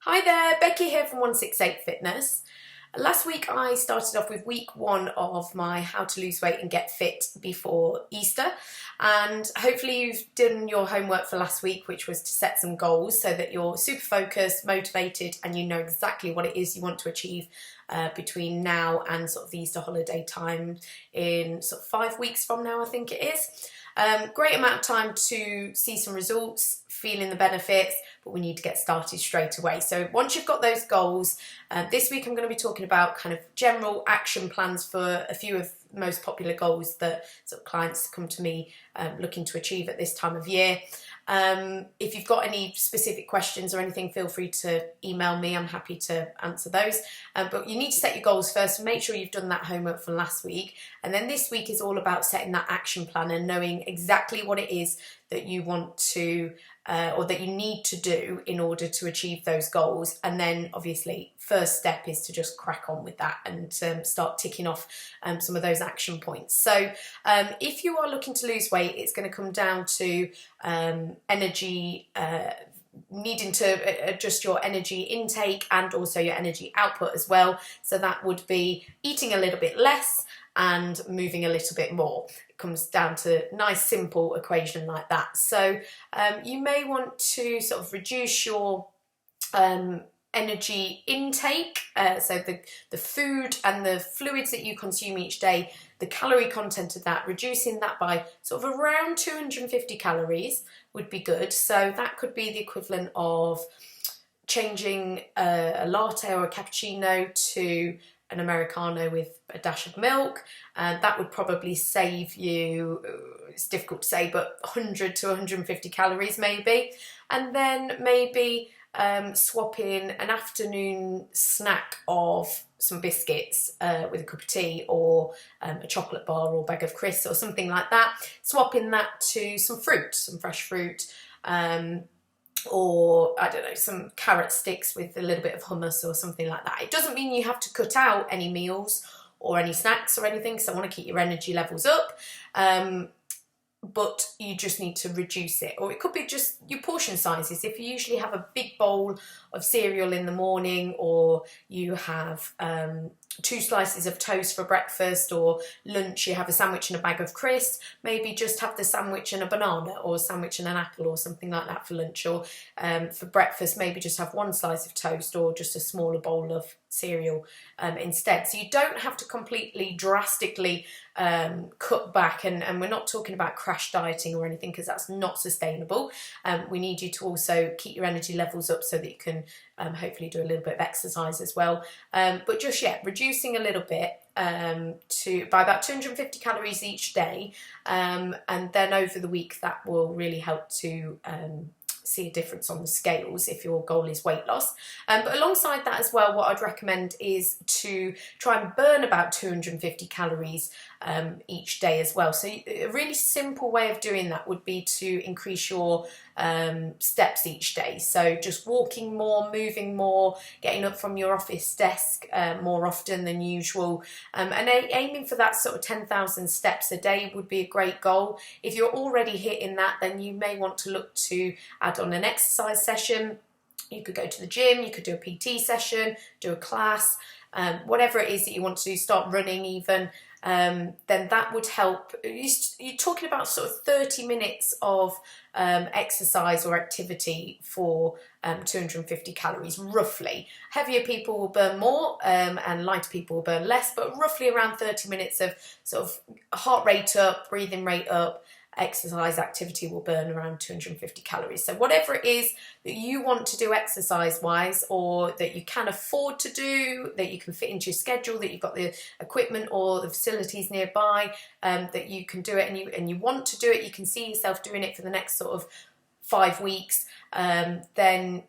Hi there, Becky here from 168 Fitness. Last week I started off with week one of my how to lose weight and get fit before Easter, and hopefully you've done your homework for last week, which was to set some goals so that you're super focused, motivated, and you know exactly what it is you want to achieve between now and sort of the Easter holiday time in sort of 5 weeks from now, I think it is. Great amount of time to see some results, feeling the benefits, but we need to get started straight away. So once you've got those goals, this week I'm going to be talking about kind of general action plans for a few of the most popular goals that sort of clients come to me looking to achieve at this time of year. If you've got any specific questions or anything, feel free to email me. I'm happy to answer those. But you need to set your goals first and make sure you've done that homework from last week. And then this week is all about setting that action plan and knowing exactly what it is that you want to or that you need to do in order to achieve those goals. And then obviously first step is to just crack on with that and start ticking off some of those action points. So if you are looking to lose weight, it's going to come down to energy, needing to adjust your energy intake and also your energy output as well. So that would be eating a little bit less and moving a little bit more. It comes down to a nice simple equation like that. So you may want to sort of reduce your energy intake, so the food and the fluids that you consume each day, the calorie content of that, reducing that by sort of around 250 calories would be good. So that could be the equivalent of changing a latte or a cappuccino to an Americano with a dash of milk. That would probably save you, it's difficult to say, but 100 to 150 calories maybe. And then maybe swap in an afternoon snack of some biscuits with a cup of tea or a chocolate bar or bag of crisps or something like that. Swapping that to some fruit, some fresh fruit, or I don't know, some carrot sticks with a little bit of hummus or something like that. It doesn't mean you have to cut out any meals or any snacks or anything, because I want to keep your energy levels up. But you just need to reduce it. Or it could be just your portion sizes. If you usually have a big bowl of cereal in the morning, or you have 2 slices of toast for breakfast, or lunch you have a sandwich and a bag of crisps, maybe just have the sandwich and a banana, or a sandwich and an apple or something like that for lunch. Or for breakfast maybe just have 1 slice of toast or just a smaller bowl of cereal instead. So you don't have to completely drastically cut back, and we're not talking about crash dieting or anything, because that's not sustainable. We need you to also keep your energy levels up so that you can hopefully do a little bit of exercise as well, but just reducing a little bit by about 250 calories each day, and then over the week that will really help to see a difference on the scales if your goal is weight loss. But alongside that as well, what I'd recommend is to try and burn about 250 calories each day as well. So a really simple way of doing that would be to increase your steps each day. So just walking more, moving more, getting up from your office desk more often than usual, and aiming for that sort of 10,000 steps a day would be a great goal. If you're already hitting that, then you may want to look to add on an exercise session. You could go to the gym, you could do a PT session, do a class, whatever it is that you want to do, start running even. Then that would help. You're talking about sort of 30 minutes of exercise or activity for 250 calories, roughly. Heavier people will burn more and lighter people will burn less, but roughly around 30 minutes of sort of heart rate up, breathing rate up, exercise activity will burn around 250 calories. So whatever it is that you want to do exercise wise, or that you can afford to do, that you can fit into your schedule, that you've got the equipment or the facilities nearby, that you can do it, and you want to do it, you can see yourself doing it for the next sort of 5 weeks, then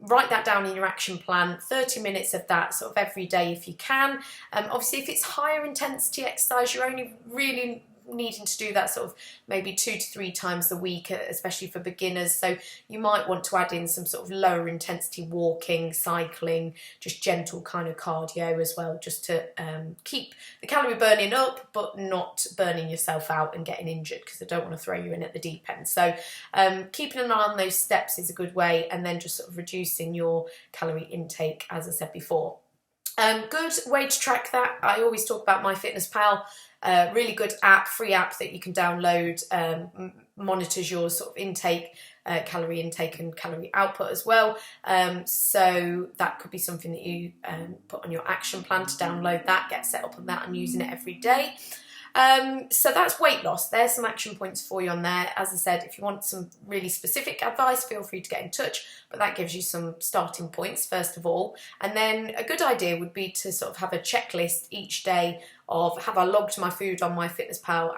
write that down in your action plan, 30 minutes of that sort of every day if you can. Obviously if it's higher intensity exercise, you're only really needing to do that sort of maybe 2 to 3 times a week, especially for beginners. So you might want to add in some sort of lower intensity walking, cycling, just gentle kind of cardio as well, just to keep the calorie burning up but not burning yourself out and getting injured, because I don't want to throw you in at the deep end. So keeping an eye on those steps is a good way, and then just sort of reducing your calorie intake, as I said before. Good way to track that, I always talk about MyFitnessPal. Really good app, free app that you can download, monitors your sort of intake, calorie intake and calorie output as well. So that could be something that you put on your action plan to download that, get set up on that and using it every day. So that's weight loss. There's some action points for you on there. As I said, if you want some really specific advice, feel free to get in touch, but that gives you some starting points first of all. And then a good idea would be to sort of have a checklist each day of, have I logged my food on MyFitnessPal?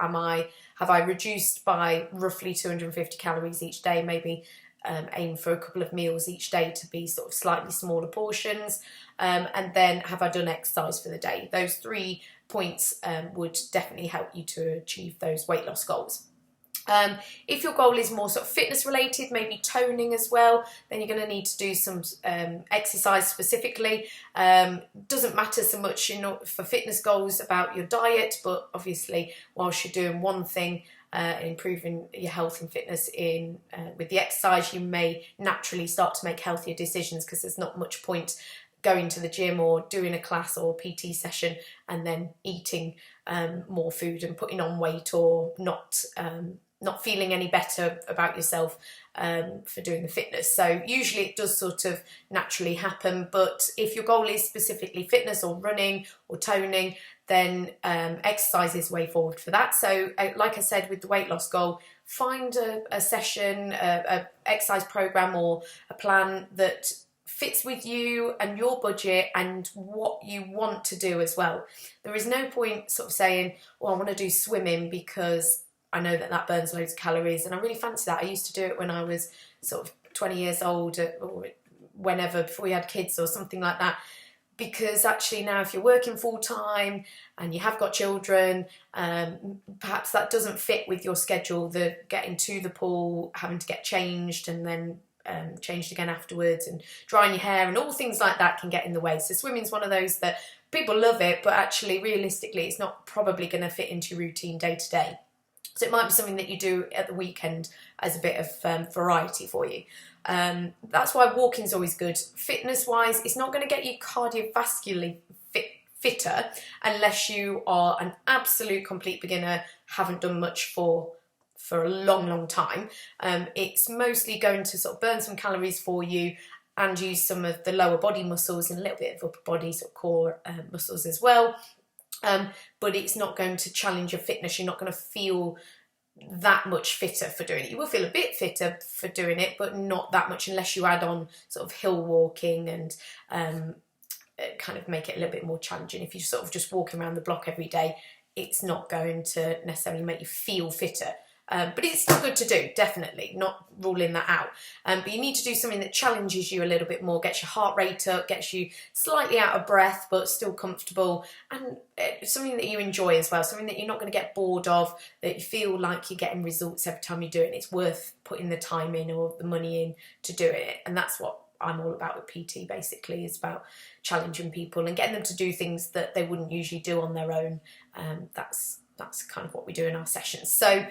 Have I reduced by roughly 250 calories each day? Maybe aim for a couple of meals each day to be sort of slightly smaller portions. And then have I done exercise for the day? Those 3 points would definitely help you to achieve those weight loss goals. If your goal is more sort of fitness related, maybe toning as well, then you're going to need to do some exercise specifically. Doesn't matter so much for fitness goals about your diet, but obviously whilst you're doing one thing, improving your health and fitness with the exercise, you may naturally start to make healthier decisions, because there's not much point going to the gym or doing a class or PT session and then eating more food and putting on weight, or not feeling any better about yourself for doing the fitness. So usually it does sort of naturally happen, but if your goal is specifically fitness or running or toning, then exercise is the way forward for that. So like I said, with the weight loss goal, find a session, a exercise program or a plan that fits with you and your budget and what you want to do as well. There is no point sort of saying, well, I want to do swimming because I know that burns loads of calories and I really fancy that. I used to do it when I was sort of 20 years old, or whenever, before we had kids or something like that. Because actually now, if you're working full time and you have got children, perhaps that doesn't fit with your schedule, the getting to the pool, having to get changed and then changed again afterwards, and drying your hair and all things like that can get in the way. So swimming's one of those that people love it, but actually realistically it's not probably going to fit into your routine day to day. So it might be something that you do at the weekend as a bit of variety for you. That's why walking's always good. Fitness wise, it's not going to get you cardiovascularly fitter unless you are an absolute complete beginner, haven't done much for a long time. It's mostly going to sort of burn some calories for you and use some of the lower body muscles and a little bit of upper body, sort of core muscles as well. But it's not going to challenge your fitness. You're not going to feel that much fitter for doing it. You will feel a bit fitter for doing it, but not that much unless you add on sort of hill walking and kind of make it a little bit more challenging. If you're sort of just walking around the block every day, it's not going to necessarily make you feel fitter. But it's still good to do, definitely, not ruling that out. But you need to do something that challenges you a little bit more, gets your heart rate up, gets you slightly out of breath, but still comfortable, and something that you enjoy as well, something that you're not going to get bored of, that you feel like you're getting results every time you do it, and it's worth putting the time in or the money in to do it. And that's what I'm all about with PT, basically. It's about challenging people and getting them to do things that they wouldn't usually do on their own. That's kind of what we do in our sessions. So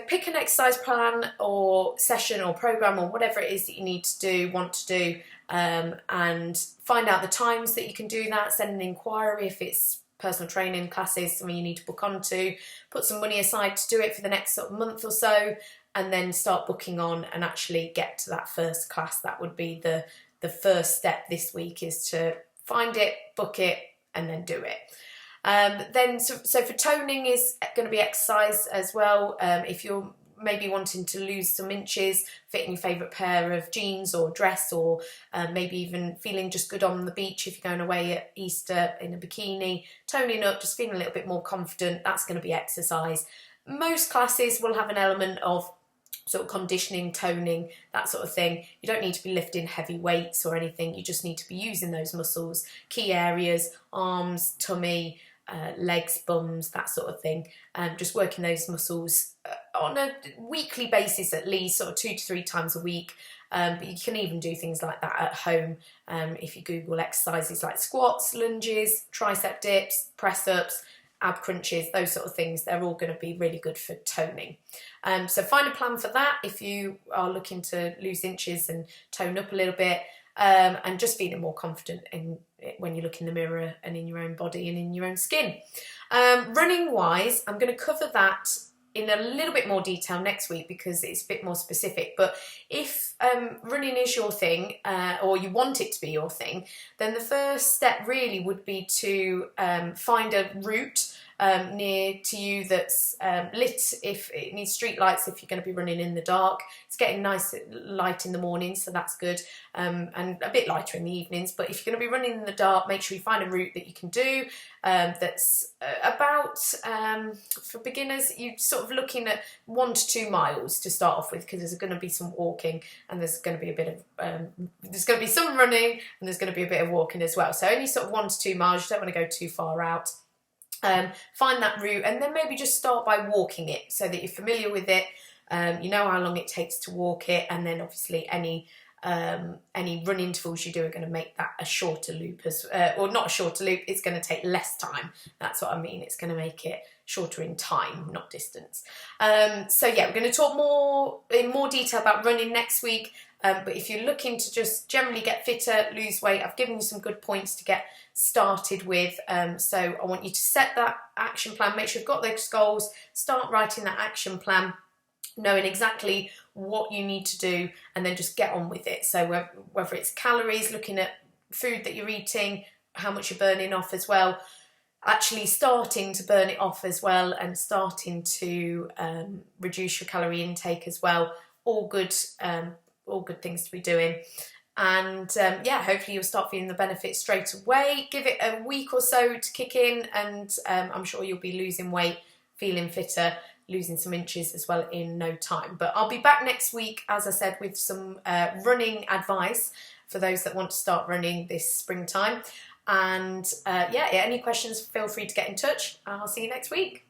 pick an exercise plan or session or program or whatever it is that you need to do, want to do, and find out the times that you can do that. Send an inquiry if it's personal training classes, something you need to book onto. Put some money aside to do it for the next sort of month or so, and then start booking on and actually get to that first class. That would be the first step this week, is to find it, book it, and then do it. So for toning is going to be exercise as well. If you're maybe wanting to lose some inches, fit in your favourite pair of jeans or dress, or maybe even feeling just good on the beach if you're going away at Easter in a bikini, toning up, just feeling a little bit more confident, that's going to be exercise. Most classes will have an element of sort of conditioning, toning, that sort of thing. You don't need to be lifting heavy weights or anything. You just need to be using those muscles, key areas, arms, tummy, legs, bums, that sort of thing. Just working those muscles on a weekly basis at least, sort of 2 to 3 times a week. But you can even do things like that at home. If you Google exercises like squats, lunges, tricep dips, press-ups, ab crunches, those sort of things, they're all going to be really good for toning. So find a plan for that if you are looking to lose inches and tone up a little bit, and just feeling more confident when you look in the mirror and in your own body and in your own skin. Running wise, I'm going to cover that in a little bit more detail next week because it's a bit more specific. But if running is your thing, or you want it to be your thing, then the first step really would be to find a route near to you that's lit. If it needs street lights, if you're going to be running in the dark. It's getting nice light in the morning, so that's good, and a bit lighter in the evenings. But if you're going to be running in the dark, make sure you find a route that you can do that's about, for beginners, you're sort of looking at 1 to 2 miles to start off with, because there's going to be some walking and there's going to be a bit of there's going to be some running and there's going to be a bit of walking as well. So only sort of 1 to 2 miles. You don't want to go too far out. Find that route and then maybe just start by walking it so that you're familiar with it. You know how long it takes to walk it, and then obviously any run intervals you do are going to make that a shorter loop, or not a shorter loop, it's going to take less time. That's what I mean, it's going to make it shorter in time, not distance. So yeah, we're going to talk in more detail about running next week. But if you're looking to just generally get fitter, lose weight, I've given you some good points to get started with. So I want you to set that action plan, make sure you've got those goals, start writing that action plan, knowing exactly what you need to do, and then just get on with it. So whether it's calories, looking at food that you're eating, how much you're burning off as well, actually starting to burn it off as well, and starting to reduce your calorie intake as well. All good things to be doing. And yeah, hopefully you'll start feeling the benefits straight away. Give it a week or so to kick in, and I'm sure you'll be losing weight, feeling fitter, losing some inches as well in no time. But I'll be back next week, as I said, with some running advice for those that want to start running this springtime. And yeah, any questions, feel free to get in touch. I'll see you next week.